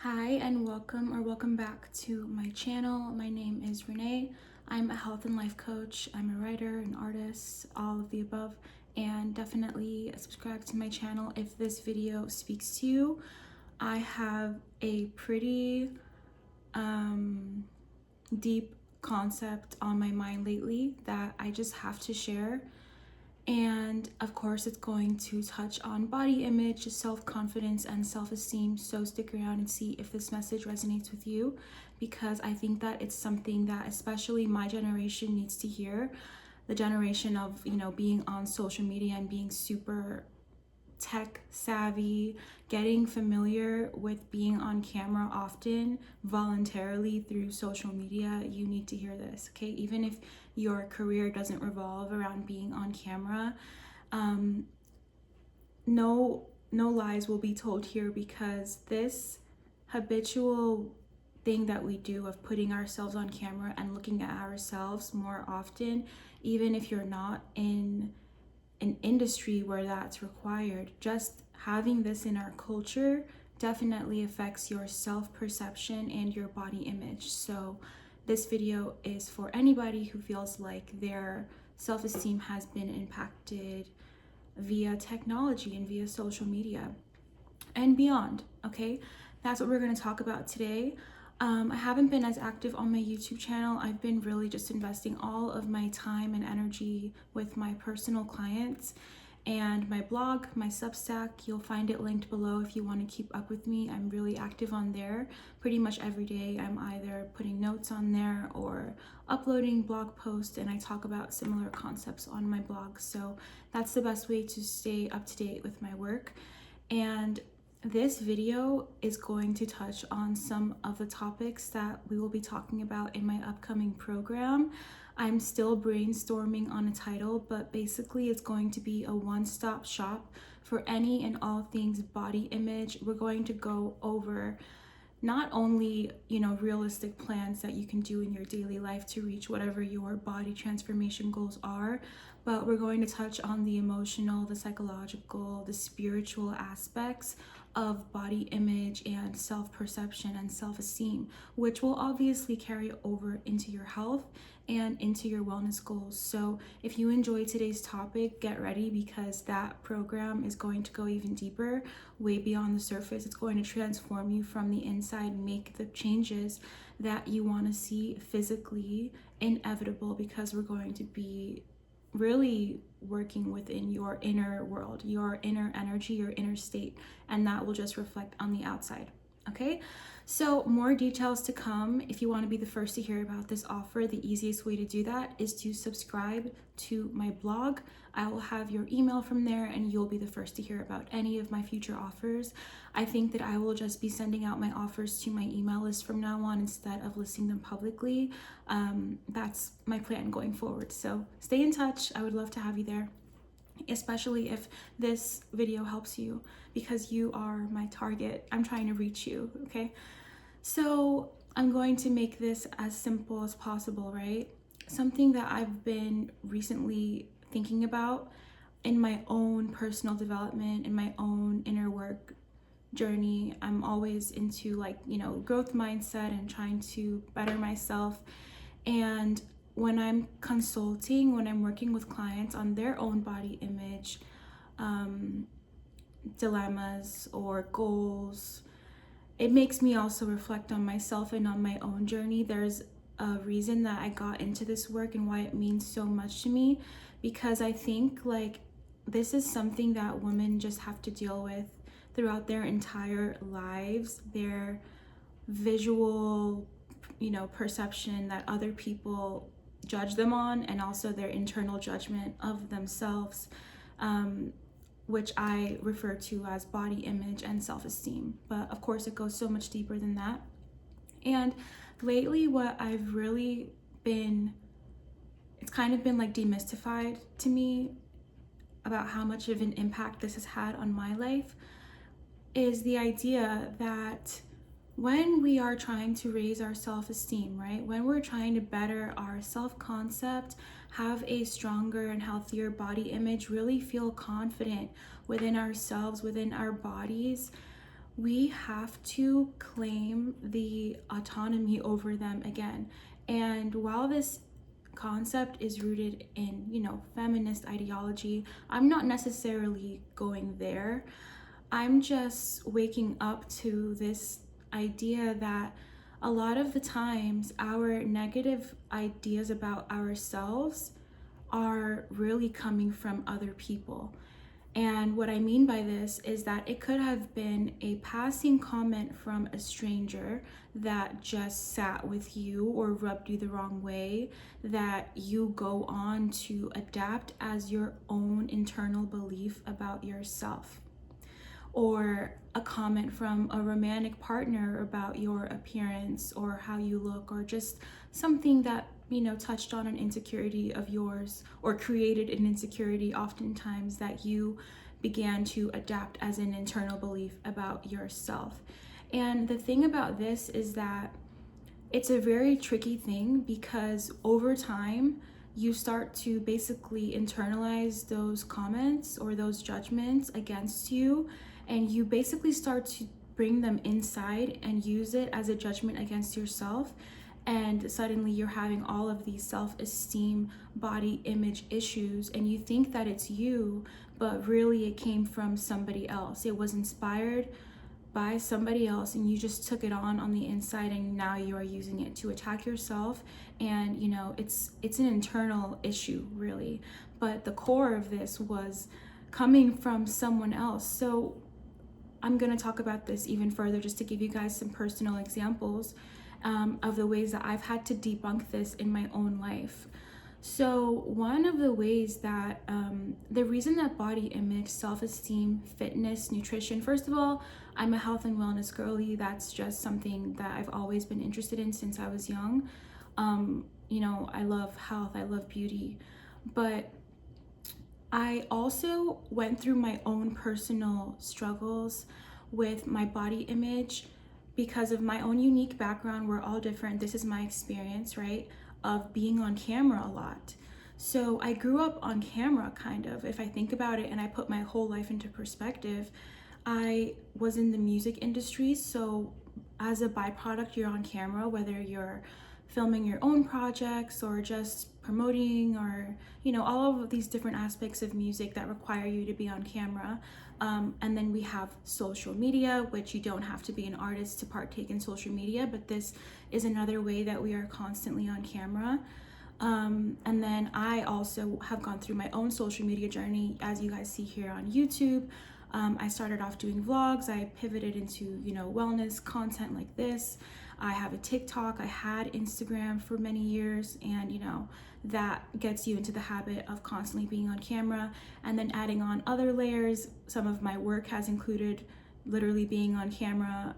Hi and welcome back to my channel. My name is Renee. I'm a health and life coach. I'm a writer, an artist, all of the above, and definitely subscribe to my channel if this video speaks to you. I have a pretty deep concept on my mind lately that I just have to share. And of course, it's going to touch on body image, self-confidence, and self-esteem. So stick around and see if this message resonates with you, because I think that it's something that especially my generation needs to hear. The generation of, being on social media and being super tech savvy, getting familiar with being on camera often voluntarily through social media. You need to hear this, okay? Even if your career doesn't revolve around being on camera, no lies will be told here, because this habitual thing that we do of putting ourselves on camera and looking at ourselves more often, even if you're not in an industry where that's required, just having this in our culture definitely affects your self-perception and your body image. So this video is for anybody who feels like their self-esteem has been impacted via technology and via social media and beyond. Okay, that's what we're going to talk about today. I haven't been as active on my YouTube channel. I've been really just investing all of my time and energy with my personal clients and my blog, my Substack. You'll find it linked below if you want to keep up with me. I'm really active on there pretty much every day. I'm either putting notes on there or uploading blog posts, and I talk about similar concepts on my blog. So that's the best way to stay up to date with my work. And this video is going to touch on some of the topics that we will be talking about in my upcoming program. I'm still brainstorming on a title, but basically it's going to be a one-stop shop for any and all things body image. We're going to go over not only, realistic plans that you can do in your daily life to reach whatever your body transformation goals are, but we're going to touch on the emotional, the psychological, the spiritual aspects of body image and self-perception and self-esteem, which will obviously carry over into your health and into your wellness goals. So if you enjoy today's topic, get ready, because that program is going to go even deeper, way beyond the surface. It's going to transform you from the inside, make the changes that you want to see physically inevitable, because we're going to be really working within your inner world, your inner energy, your inner state, and that will just reflect on the outside. Okay, so more details to come. If you want to be the first to hear about this offer, the easiest way to do that is to subscribe to my blog. I will have your email from there, and you'll be the first to hear about any of my future offers. I think that I will just be sending out my offers to my email list from now on instead of listing them publicly. That's my plan going forward. So stay in touch. I would love to have you there, especially if this video helps you, because you are my target. I'm trying to reach you, okay? So I'm going to make this as simple as possible, right? Something that I've been recently thinking about in my own personal development, in my own inner work journey. I'm always into growth mindset and trying to better myself. And when I'm consulting, when I'm working with clients on their own body image dilemmas or goals, it makes me also reflect on myself and on my own journey. There's a reason that I got into this work and why it means so much to me, because I think this is something that women just have to deal with throughout their entire lives. Their visual, perception that other people judge them on, and also their internal judgment of themselves, which I refer to as body image and self-esteem. But of course, it goes so much deeper than that. And lately, what I've really been, it's kind of been demystified to me about how much of an impact this has had on my life, is the idea that when we are trying to raise our self-esteem, right? When we're trying to better our self-concept, have a stronger and healthier body image, really feel confident within ourselves, within our bodies, we have to claim the autonomy over them again. And while this concept is rooted in, feminist ideology, I'm not necessarily going there. I'm just waking up to this idea that a lot of the times our negative ideas about ourselves are really coming from other people. And what I mean by this is that it could have been a passing comment from a stranger that just sat with you or rubbed you the wrong way, that you go on to adapt as your own internal belief about yourself. Or a comment from a romantic partner about your appearance or how you look, or just something that touched on an insecurity of yours or created an insecurity oftentimes that you began to adapt as an internal belief about yourself. And the thing about this is that it's a very tricky thing, because over time you start to basically internalize those comments or those judgments against you, and you basically start to bring them inside and use it as a judgment against yourself. And suddenly you're having all of these self-esteem, body image issues, and you think that it's you, but really it came from somebody else. It was inspired by somebody else, and you just took it on the inside, and now you are using it to attack yourself. And it's an internal issue, really, but the core of this was coming from someone else. So I'm going to talk about this even further, just to give you guys some personal examples of the ways that I've had to debunk this in my own life. So one of the ways that the reason that body image, self-esteem, fitness, nutrition, first of all, I'm a health and wellness girly. That's just something that I've always been interested in since I was young. I love health, I love beauty, but I also went through my own personal struggles with my body image because of my own unique background. We're all different. This is my experience, right, of being on camera a lot. So I grew up on camera, kind of. If I think about it and I put my whole life into perspective, I was in the music industry. So as a byproduct, you're on camera, whether you're filming your own projects or just promoting, or all of these different aspects of music that require you to be on camera. And then we have social media, which you don't have to be an artist to partake in social media, but this is another way that we are constantly on camera. And then I also have gone through my own social media journey, as you guys see here on YouTube. I started off doing vlogs. I pivoted into wellness content like this. I have a TikTok. I had Instagram for many years, and that gets you into the habit of constantly being on camera, and then adding on other layers. Some of my work has included literally being on camera,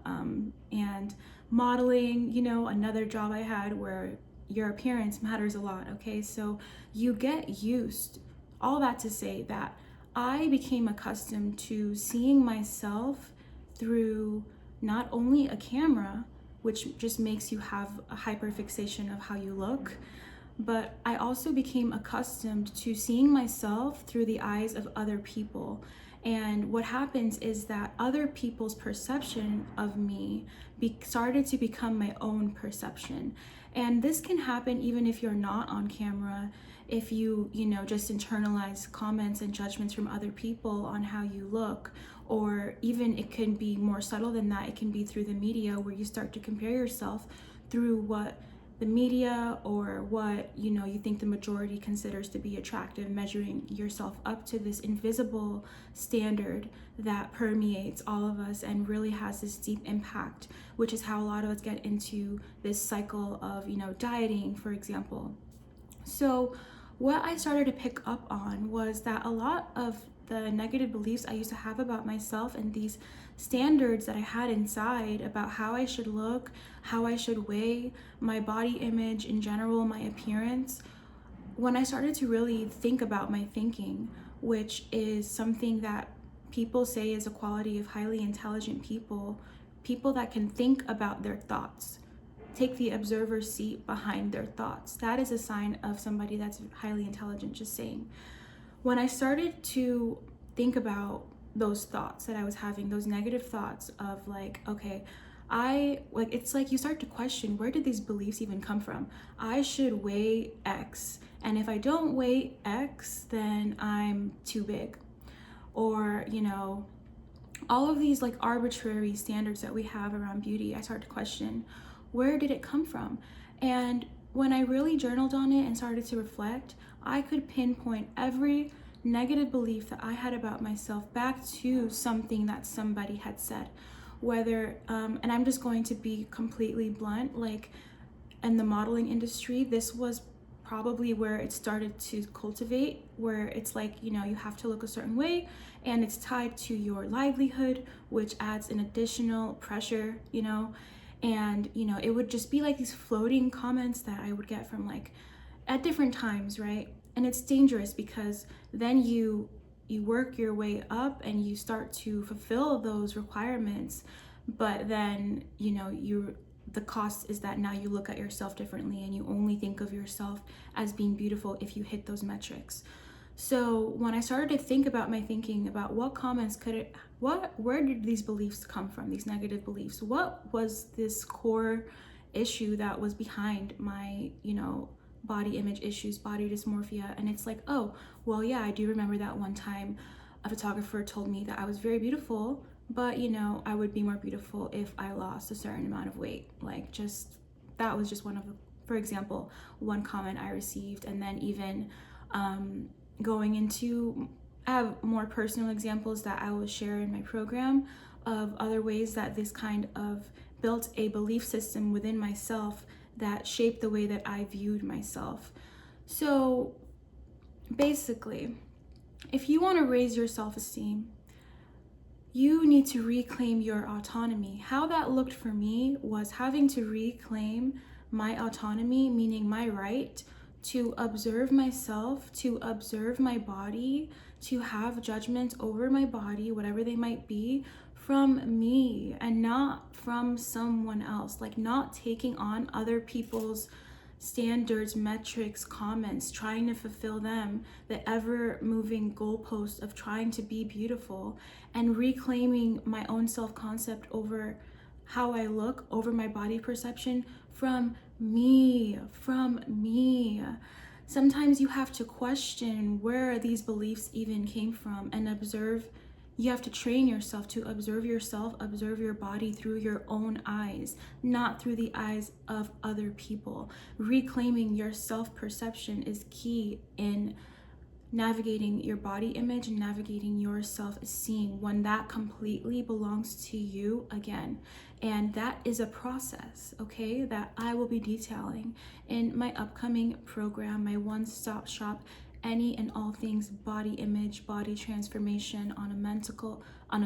and modeling. Another job I had where your appearance matters a lot. Okay, so you get used. All that to say that I became accustomed to seeing myself through not only a camera, which just makes you have a hyperfixation of how you look, but I also became accustomed to seeing myself through the eyes of other people. And what happens is that other people's perception of me started to become my own perception. And this can happen even if you're not on camera, if you just internalize comments and judgments from other people on how you look. Or even it can be more subtle than that. It can be through the media, where you start to compare yourself through what the media or what you think the majority considers to be attractive, measuring yourself up to this invisible standard that permeates all of us and really has this deep impact, which is how a lot of us get into this cycle of dieting, for example. So what I started to pick up on was that a lot of the negative beliefs I used to have about myself, and these standards that I had inside about how I should look, how I should weigh, my body image in general, my appearance, when I started to really think about my thinking, which is something that people say is a quality of highly intelligent people, people that can think about their thoughts, take the observer seat behind their thoughts. That is a sign of somebody that's highly intelligent, just saying. When I started to think about those thoughts that I was having, those negative thoughts of like, okay, it's like you start to question, where did these beliefs even come from? I should weigh X, and if I don't weigh X, then I'm too big. Or, all of these like arbitrary standards that we have around beauty, I start to question, where did it come from? And when I really journaled on it and started to reflect, I could pinpoint every negative belief that I had about myself back to something that somebody had said. Whether, and I'm just going to be completely blunt, like in the modeling industry, this was probably where it started to cultivate, where it's like, you have to look a certain way and it's tied to your livelihood, which adds an additional pressure, and it would just be like these floating comments that I would get from like at different times, right? And it's dangerous because then you work your way up and you start to fulfill those requirements, but then the cost is that now you look at yourself differently and you only think of yourself as being beautiful if you hit those metrics. So when I started to think about my thinking about what comments where did these beliefs come from, these negative beliefs? What was this core issue that was behind my, body image issues, body dysmorphia? And it's like, oh, well, yeah, I do remember that one time a photographer told me that I was very beautiful, but I would be more beautiful if I lost a certain amount of weight. Like, that was just one of the, for example, one comment I received. And then even going into, I have more personal examples that I will share in my program of other ways that this kind of built a belief system within myself that shaped the way that I viewed myself. So basically, if you want to raise your self-esteem, you need to reclaim your autonomy. How that looked for me was having to reclaim my autonomy, meaning my right to observe myself, to observe my body, to have judgments over my body, whatever they might be, from me and not from someone else. Like, not taking on other people's standards, metrics, comments, trying to fulfill them, the ever moving goalpost of trying to be beautiful, and reclaiming my own self-concept over how I look, over my body perception from me. Sometimes you have to question where these beliefs even came from and observe. You have to train yourself to observe yourself, observe your body through your own eyes, not through the eyes of other people. Reclaiming your self-perception is key in navigating your body image and navigating your self-esteem when that completely belongs to you again. And that is a process, okay, that I will be detailing in my upcoming program, my one-stop shop, any and all things body image, body transformation on a mental, on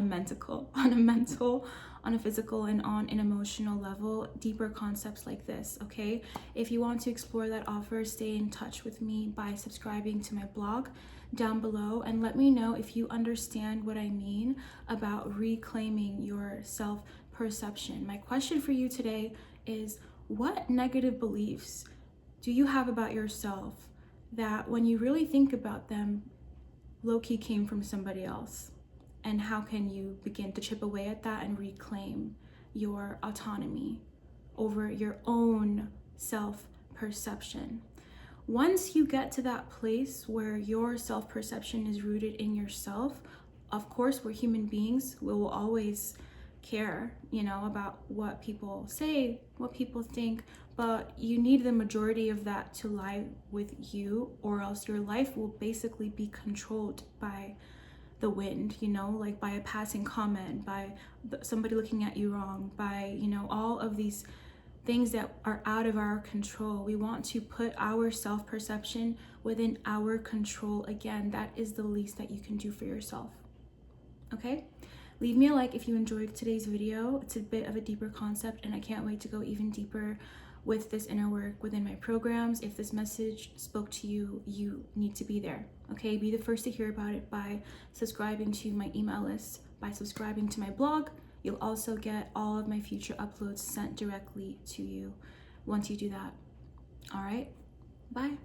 a physical, and on an emotional level, deeper concepts like this, okay? If you want to explore that offer, stay in touch with me by subscribing to my blog down below, and let me know if you understand what I mean about reclaiming your self-perception. My question for you today is, what negative beliefs do you have about yourself that when you really think about them, low-key came from somebody else? And how can you begin to chip away at that and reclaim your autonomy over your own self-perception? Once you get to that place where your self-perception is rooted in yourself, of course, we're human beings. We will always care, about what people say, what people think, but you need the majority of that to lie with you, or else your life will basically be controlled by the wind, like by a passing comment, by somebody looking at you wrong, by, all of these things that are out of our control. We want to put our self-perception within our control again. That is the least that you can do for yourself, okay? Leave me a like if you enjoyed today's video. It's a bit of a deeper concept, and I can't wait to go even deeper with this inner work within my programs. If this message spoke to you, you need to be there, okay? Be the first to hear about it by subscribing to my email list, by subscribing to my blog. You'll also get all of my future uploads sent directly to you once you do that. All right, bye.